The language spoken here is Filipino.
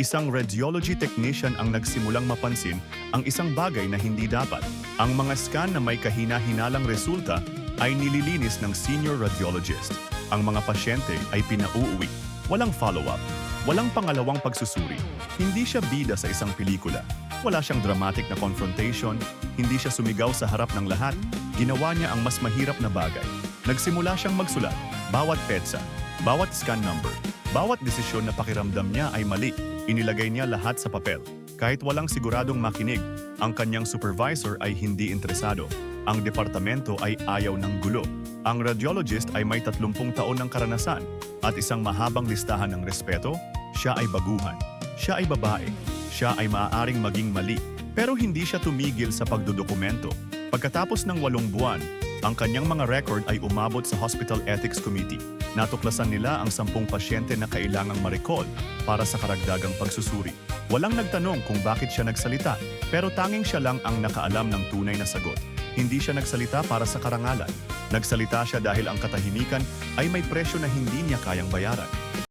Isang radiology technician ang nagsimulang mapansin ang isang bagay na hindi dapat. Ang mga scan na may kahina-hinalang resulta ay nililinis ng senior radiologist. Ang mga pasyente ay pinauuwi. Walang follow-up. Walang pangalawang pagsusuri. Hindi siya bida sa isang pelikula. Wala siyang dramatic na confrontation. Hindi siya sumigaw sa harap ng lahat. Ginawa niya ang mas mahirap na bagay. Nagsimula siyang magsulat. Bawat petsa, bawat scan number, bawat desisyon na pakiramdam niya ay mali. Inilagay niya lahat sa papel. Kahit walang siguradong makinig, ang kanyang supervisor ay hindi interesado. Ang departamento ay ayaw ng gulo. Ang radiologist ay may 30 taon ng karanasan at isang mahabang listahan ng respeto. Siya ay baguhan. Siya ay babae. Siya ay maaaring maging mali. Pero hindi siya tumigil sa pagdodokumento. Pagkatapos ng 8 buwan, ang kanyang mga record ay umabot sa Hospital Ethics Committee. Natuklasan nila ang 10 pasyente na kailangang ma-recall para sa karagdagang pagsusuri. Walang nagtanong kung bakit siya nagsalita, pero tanging siya lang ang nakaalam ng tunay na sagot. Hindi siya nagsalita para sa karangalan. Nagsalita siya dahil ang katahimikan ay may presyo na hindi niya kayang bayaran.